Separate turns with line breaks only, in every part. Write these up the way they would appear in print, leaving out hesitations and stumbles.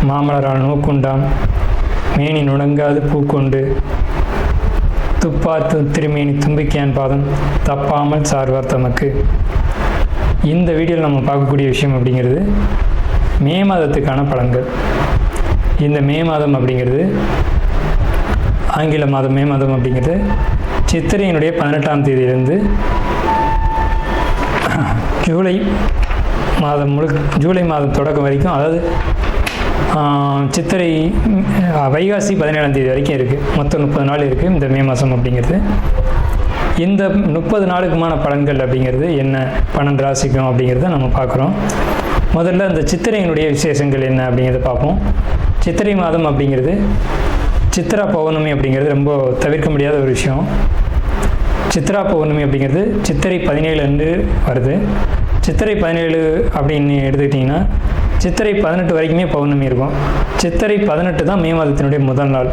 மாமலரால் நோக்குண்டாம் மேனி நுணங்காது பூக்கொண்டு துப்பாத்து திருமேனி தும்பிக்கையான் பாதம் தப்பாமல் சார்வார் தமக்கு. இந்த வீடியோவில் நம்ம பார்க்கக்கூடிய விஷயம் அப்படிங்கிறது மே மாதத்துக்கான பலன்கள். இந்த மே மாதம் அப்படிங்கிறது ஆங்கில மாதம். மே மாதம் அப்படிங்கிறது சித்திரையினுடைய 18ஆம் தேதியிலிருந்து ஜூலை மாதம் தொடக்கம் வரைக்கும், அதாவது சித்திரை வைகாசி 17ஆம் தேதி வரைக்கும் இருக்குது. மொத்தம் 30 நாள் இருக்குது இந்த மே மாதம் அப்படிங்கிறது. இந்த 30 நாளுக்குமான பலன்கள் அப்படிங்கிறது என்ன, 12 ராசிக்கும் அப்படிங்கிறத நம்ம பார்க்குறோம். முதல்ல இந்த சித்திரையினுடைய விசேஷங்கள் என்ன அப்படிங்கிறத பார்ப்போம். சித்திரை மாதம் அப்படிங்கிறது சித்ரா பௌர்ணமி அப்படிங்கிறது ரொம்ப தவிர்க்க முடியாத ஒரு விஷயம். சித்ரா பௌர்ணமி அப்படிங்கிறது சித்திரை 17 அன்று வருது. சித்திரை 17 அப்படின்னு எடுத்துக்கிட்டிங்கன்னா சித்திரை 18 வரைக்குமே பௌர்ணமி இருக்கும். சித்திரை 18 தான் மே மாதத்தினுடைய முதல் நாள்.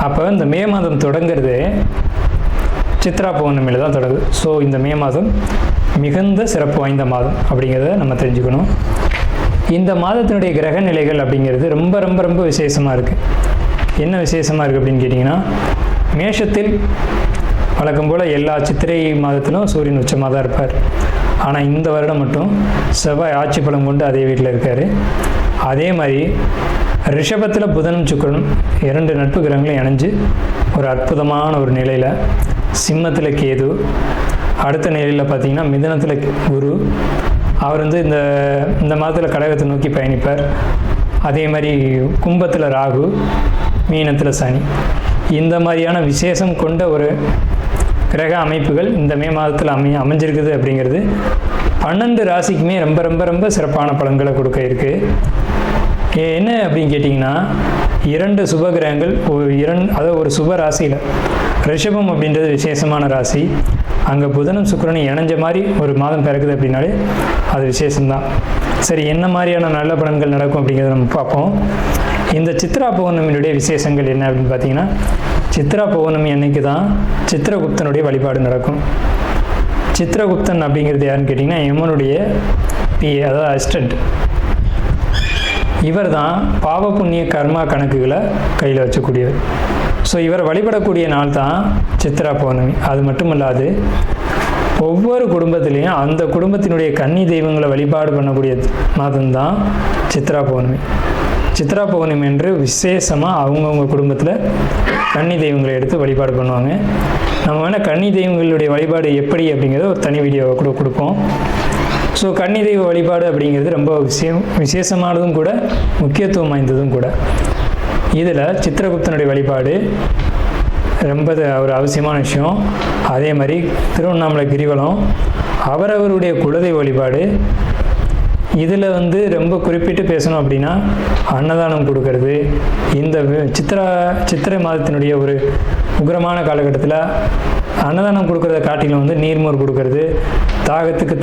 அப்போ இந்த மே மாதம் தொடங்கிறது சித்ரா பௌர்ணமியில் தான் தொடங்குது. ஸோ இந்த மே மாதம் மிகுந்த சிறப்பு வாய்ந்த மாதம் அப்படிங்கிறத நம்ம தெரிஞ்சுக்கணும். இந்த மாதத்தினுடைய கிரக நிலைகள் அப்படிங்கிறது ரொம்ப ரொம்ப ரொம்ப விசேஷமாக இருக்குது. என்ன விசேஷமாக இருக்குது அப்படின்னு கேட்டிங்கன்னா, மேஷத்தில் வழக்கம் போல் எல்லா சித்திரை மாதத்திலும் சூரியன் உச்சமாக தான் இருப்பார். ஆனால் இந்த வருடம் மட்டும் செவ்வாய் ஆட்சி பலம் கொண்டு அதே வீட்டில் இருக்கார். அதே மாதிரி ரிஷபத்தில் புதனும் சுக்கிரனும் 2 நட்பு கிரகங்களும் இணைஞ்சு ஒரு அற்புதமான ஒரு நிலையில், சிம்மத்தில் கேது, அடுத்த நிலையில் பார்த்திங்கன்னா மிதுனத்தில் குரு, அவர் வந்து இந்த மாதத்தில் கடகத்தை நோக்கி பயணிப்பார். அதே மாதிரி கும்பத்தில் ராகு, மீனத்தில் சனி. இந்த மாதிரியான விசேஷம் கொண்ட ஒரு கிரக அமைப்புகள் இந்த மே மாதத்தில் அமைஞ்சிருக்குது அப்படிங்கிறது 12 ராசிக்குமே ரொம்ப ரொம்ப ரொம்ப சிறப்பான பலன்களை கொடுக்க இருக்குது. என்ன அப்படின்னு கேட்டிங்கன்னா, 2 சுப கிரகங்கள் அதாவது ஒரு சுப ராசியில், ரிஷபம் அப்படின்றது விசேஷமான ராசி, அங்கே புதனும் சுக்கிரனும் இணைஞ்ச மாதிரி ஒரு மாதம் பிறக்குது அப்படின்னாலே அது விசேஷம்தான். சரி, என்ன மாதிரியான நல்ல பலன்கள் நடக்கும் அப்படிங்கிறத நம்ம பார்ப்போம். இந்த சித்ரா பௌர்ணமியினுடைய விசேஷங்கள் என்ன அப்படின்னு பார்த்தீங்கன்னா, சித்ரா பௌர்ணமி அன்னைக்கு தான் சித்திரகுப்தனுடைய வழிபாடு நடக்கும். சித்திரகுப்தன் அப்படிங்கிறது யாருன்னு கேட்டிங்கன்னா, யமனுடைய அதாவது அசிஸ்டன்ட். இவர் தான் பாவ புண்ணிய கர்மா கணக்குகளை கையில் வச்சக்கூடியவர். ஸோ இவர் வழிபடக்கூடிய நாள் தான் சித்ரா பௌர்ணமி. அது மட்டும் இல்லாது ஒவ்வொரு குடும்பத்திலையும் அந்த குடும்பத்தினுடைய கன்னி தெய்வங்களை வழிபாடு பண்ணக்கூடிய மாதம்தான் சித்ரா பௌர்ணமி. சித்ரா பௌர்ணமி என்று விசேஷமாக அவங்கவுங்க குடும்பத்தில் கன்னி தெய்வங்களை எடுத்து வழிபாடு பண்ணுவாங்க. நம்ம வேணால் கன்னி தெய்வங்களுடைய வழிபாடு எப்படி அப்படிங்கிறத ஒரு தனி வீடியோவை கூட கொடுப்போம். ஸோ கன்னி தெய்வ வழிபாடு அப்படிங்கிறது ரொம்ப விசேஷமானதும் கூட, முக்கியத்துவம் வாய்ந்ததும் கூட. இதில் சித்திரகுப்தனுடைய வழிபாடு ரொம்ப ஒரு அவசியமான விஷயம். அதே மாதிரி திருவண்ணாமலை கிரிவலம், அவரவருடைய குலதெய்வ வழிபாடு. இதில் வந்து ரொம்ப குறிப்பிட்டு பேசணும் அப்படின்னா அன்னதானம் கொடுக்கறது. இந்த சித்திரை மாதத்தினுடைய ஒரு உக்கிரமான காலகட்டத்தில் அன்னதானம் கொடுக்கறத காட்டிலும் வந்து நீர்மோர் கொடுக்கறது, தாகத்துக்கு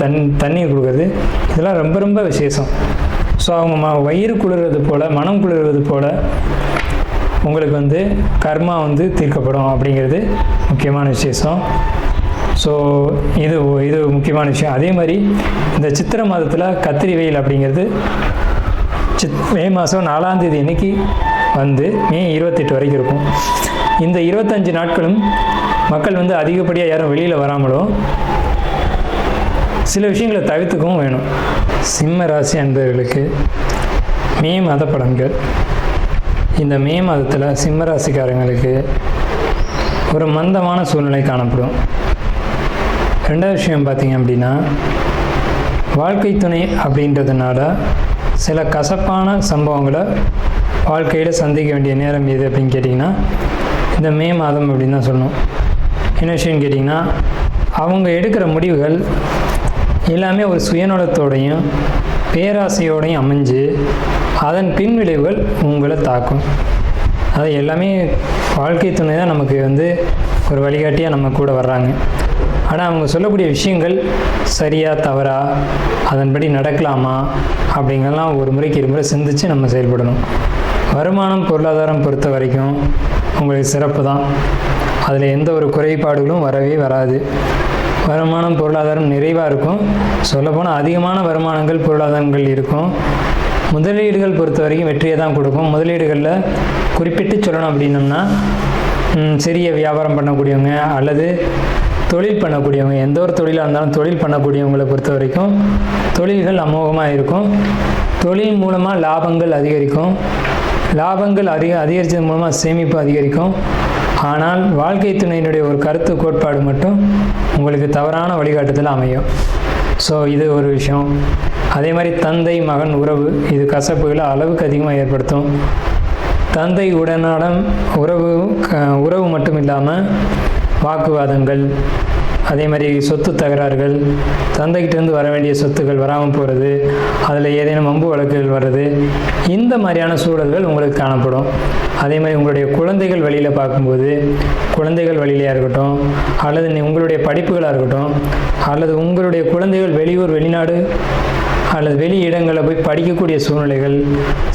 தண்ணீர் கொடுக்கறது, இதெல்லாம் ரொம்ப ரொம்ப விசேஷம். ஸோ அவங்க வயிறு குளிர்றது போல், மனம் குளிர்வது போல் உங்களுக்கு வந்து கர்மா வந்து தீர்க்கப்படும் அப்படிங்கிறது முக்கியமான விசேஷம். ஸோ இது முக்கியமான விஷயம். அதே மாதிரி இந்த சித்திரை மாதத்தில் கத்திரி வெயில் அப்படிங்கிறது மே மாதம் 4ஆம் தேதி அன்னைக்கு வந்து மே 28 வரைக்கும் இருக்கும். இந்த 25 நாட்களும் மக்கள் வந்து அதிகப்படியாக யாரும் வெளியில் வராமலும் சில விஷயங்களை தவிர்த்துக்கவும் வேணும். சிம்ம ராசி அன்பர்களுக்கு மே மாத பலன்கள். இந்த மே மாதத்தில் சிம்ம ராசிக்காரங்களுக்கு ஒரு மந்தமான சூழ்நிலை காணப்படும். 2வது விஷயம் பார்த்திங்க அப்படின்னா, வாழ்க்கை துணை அப்படின்றதுனால சில கசப்பான சம்பவங்களை வாழ்க்கையில் சந்திக்க வேண்டிய நேரம் எது அப்படின்னு கேட்டிங்கன்னா இந்த மே மாதம் அப்படின்னு தான் சொல்லணும். என்ன விஷயம்னு கேட்டிங்கன்னா, அவங்க எடுக்கிற முடிவுகள் எல்லாமே ஒரு சுயநலத்தோடையும் பேராசையோடையும் அமைஞ்சு அதன் பின்விளைவுகள் உங்களை தாக்கும். அது எல்லாமே வாழ்க்கை துணை தான் நமக்கு வந்து ஒரு வழிகாட்டியாக நம்ம கூட வர்றாங்க. ஆனால் அவங்க சொல்லக்கூடிய விஷயங்கள் சரியா தவறா, அதன்படி நடக்கலாமா அப்படிங்கிறலாம் ஒரு முறைக்கு இருமுறை சிந்தித்து நம்ம செயல்படணும். வருமானம் பொருளாதாரம் பொறுத்த வரைக்கும் உங்களுக்கு சிறப்பு தான். அதில் எந்த ஒரு குறைபாடுகளும் வரவே வராது. வருமானம் பொருளாதாரம் நிறைவாக இருக்கும். சொல்லப்போனால் அதிகமான வருமானங்கள் பொருளாதாரங்கள் இருக்கும். முதலீடுகள் பொறுத்த வரைக்கும் வெற்றியை தான் கொடுக்கும். முதலீடுகளில் குறிப்பிட்டு சொல்லணும் அப்படின்னம்னா சிறிய வியாபாரம் பண்ணக்கூடியவங்க அல்லது தொழில் பண்ணக்கூடியவங்க, எந்த ஒரு தொழிலாக இருந்தாலும் தொழில் பண்ணக்கூடியவங்களை பொறுத்த வரைக்கும் தொழில்கள் அமோகமாக இருக்கும். தொழில் மூலமாக லாபங்கள் அதிகரிக்கும். லாபங்கள் அதிகரித்தது மூலமாக சேமிப்பு அதிகரிக்கும். ஆனால் வாழ்க்கை துணையினுடைய ஒரு கருத்து கோட்பாடு மட்டும் உங்களுக்கு தவறான வழிகாட்டுதல் அமையும். ஸோ இது ஒரு விஷயம். அதே மாதிரி தந்தை மகன் உறவு, இது கசப்புகளை அளவுக்கு அதிகமாக ஏற்படுத்தும். தந்தை உடனான உறவு மட்டும் இல்லாமல் வாக்குவாதங்கள், அதே மாதிரி சொத்து தகராறுகள், தந்தைகிட்டேருந்து வர வேண்டிய சொத்துக்கள் வராமல் போகிறது, அதில் ஏதேனும் வம்பு வழக்குகள் வர்றது, இந்த மாதிரியான சூழல்கள் உங்களுக்கு காணப்படும். அதே மாதிரி உங்களுடைய குழந்தைகள் வழியில் பார்க்கும்போது, குழந்தைகள் வழியிலையாக இருக்கட்டும் அல்லது உங்களுடைய படிப்புகளாக இருக்கட்டும் அல்லது உங்களுடைய குழந்தைகள் வெளியூர் வெளிநாடு அல்லது வெளி இடங்களில் போய் படிக்கக்கூடிய சூழ்நிலைகள்,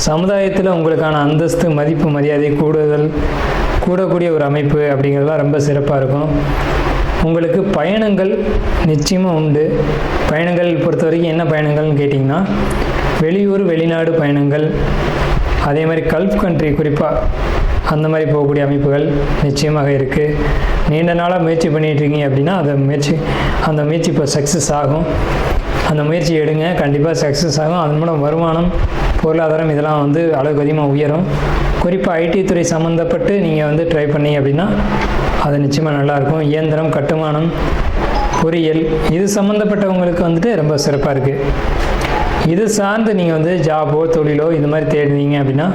சமுதாயத்தில் உங்களுக்கான அந்தஸ்து மதிப்பு மரியாதை கூடக்கூடிய ஒரு அமைப்பு அப்படிங்கிறதுலாம் ரொம்ப சிறப்பாக இருக்கும். உங்களுக்கு பயணங்கள் நிச்சயமாக உண்டு. பயணங்கள் பொறுத்த வரைக்கும் என்ன பயணங்கள்னு கேட்டிங்கன்னா, வெளியூர் வெளிநாடு பயணங்கள், அதே மாதிரி கல்ஃப் கண்ட்ரி குறிப்பாக அந்த மாதிரி போகக்கூடிய அமைப்புகள் நிச்சயமாக இருக்குது. நீண்ட நாளாக முயற்சி பண்ணிகிட்ருக்கீங்க அப்படின்னா அந்த முயற்சி இப்போ சக்ஸஸ் ஆகும். அந்த முயற்சி எடுங்க, கண்டிப்பாக சக்ஸஸ் ஆகும். அதன் மூலம் வருமானம், பொருளாதாரம் இதெல்லாம் அளவுக்கு அதிகமாக உயரும். குறிப்பாக ஐடி துறை சம்மந்தப்பட்டு நீங்கள் ட்ரை பண்ணீங்க அப்படின்னா அது நிச்சயமாக நல்லாயிருக்கும். இயந்திரம், கட்டுமானம், பொறியியல் இது சம்மந்தப்பட்டவங்களுக்கு ரொம்ப சிறப்பாக இருக்குது. இது சார்ந்து நீங்கள் ஜாபோ தொழிலோ இது மாதிரி தேடினீங்க அப்படின்னா,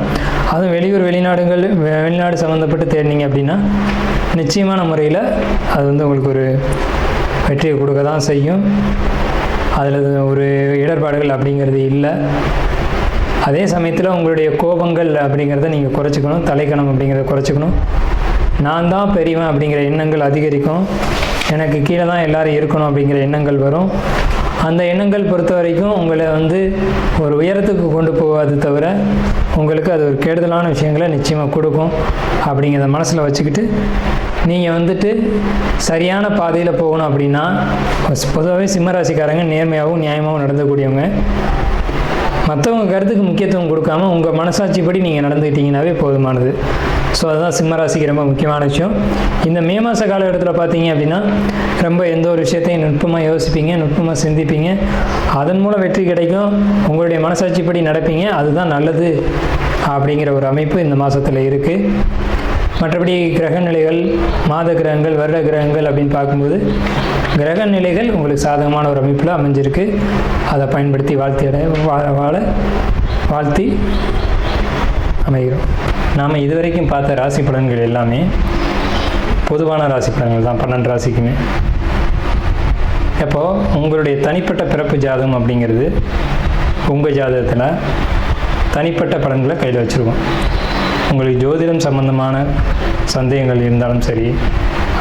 அதுவும் வெளியூர் வெளிநாடு சம்மந்தப்பட்டு தேடினீங்க அப்படின்னா நிச்சயமான முறையில் அது உங்களுக்கு ஒரு வெற்றியை கொடுக்க தான் செய்யும். அதில் ஒரு இடர்பாடுகள் அப்படிங்கிறது இல்லை. அதே சமயத்தில் உங்களுடைய கோபங்கள் அப்படிங்கிறத நீங்கள் குறைச்சிக்கணும். தலைக்கணம் அப்படிங்கிறத குறைச்சிக்கணும். நான் தான் பெரியவன் அப்படிங்கிற எண்ணங்கள் அதிகரிக்கும். எனக்கு கீழே தான் எல்லோரும் இருக்கணும் அப்படிங்கிற எண்ணங்கள் வரும். அந்த எண்ணங்கள் பொறுத்த வரைக்கும் உங்களை ஒரு உயரத்துக்கு கொண்டு போகாது தவிர உங்களுக்கு அது ஒரு கெடுதலான விஷயங்களை நிச்சயமாக கொடுக்கும். அப்படிங்கிறத மனசில் வச்சுக்கிட்டு நீங்கள் சரியான பாதையில் போகணும் அப்படின்னா, பொதுவாகவே சிம்மராசிக்காரங்க நேர்மையாகவும் நியாயமாகவும் நடந்தக்கூடியவங்க. மற்றவங்க கருத்துக்கு முக்கியத்துவம் கொடுக்காம உங்கள் மனசாட்சிப்படி நீங்கள் நடந்துக்கிட்டீங்கன்னாவே போதுமானது. ஸோ அதுதான் சிம்மராசிக்கு ரொம்ப முக்கியமான விஷயம். இந்த மே மாத காலகட்டத்தில் பார்த்தீங்க அப்படின்னா ரொம்ப எந்த ஒரு விஷயத்தையும் நுட்பமாக யோசிப்பீங்க, நுட்பமாக சிந்திப்பீங்க. அதன் மூலம் வெற்றி கிடைக்கும். உங்களுடைய மனசாட்சிப்படி நடப்பீங்க. அதுதான் நல்லது அப்படிங்கிற ஒரு அமைப்பு இந்த மாதத்தில் இருக்குது. மற்றபடி கிரக நிலைகள், மாத கிரகங்கள், வருட கிரகங்கள் அப்படின்னு பார்க்கும்போது கிரக நிலைகள் உங்களுக்கு சாதகமான ஒரு அமைப்பில் அமைஞ்சிருக்கு. அதை பயன்படுத்தி வாழ்த்தி அமைகிறோம். நாம் இதுவரைக்கும் பார்த்த ராசி பலன்கள் எல்லாமே பொதுவான ராசி பலன்கள் தான், 12 ராசிக்குமே. அப்போது உங்களுடைய தனிப்பட்ட பிறப்பு ஜாதகம் அப்படிங்கிறது உங்கள் ஜாதகத்தில் தனிப்பட்ட பலன்களை கையில் வச்சுருக்கோம். உங்களுக்கு ஜோதிடம் சம்பந்தமான சந்தேகங்கள் இருந்தாலும் சரி,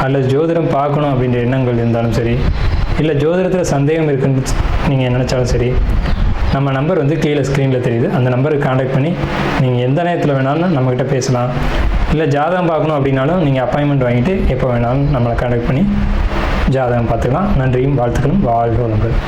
அல்லது ஜோதிடம் பார்க்கணும் அப்படின்ற எண்ணங்கள் இருந்தாலும் சரி, இல்லை ஜோதிடத்தில் சந்தேகம் இருக்குன்னு நீங்கள் நினச்சாலும் சரி, நம்ம நம்பர் கீழே ஸ்க்ரீனில் தெரியுது. அந்த நம்பருக்கு காண்டாக்ட் பண்ணி நீங்கள் எந்த நேரத்தில் வேணாலும் நம்மக்கிட்ட பேசலாம். இல்லை ஜாதகம் பார்க்கணும் அப்படின்னாலும் நீங்கள் அப்பாயின்மெண்ட் வாங்கிட்டு எப்போ வேணாலும் நம்மளை காண்டாக்ட் பண்ணி ஜாதகம் பார்த்துக்கலாம். நன்றியும் வாழ்த்துக்களும். வாழ்க வளமுடன்.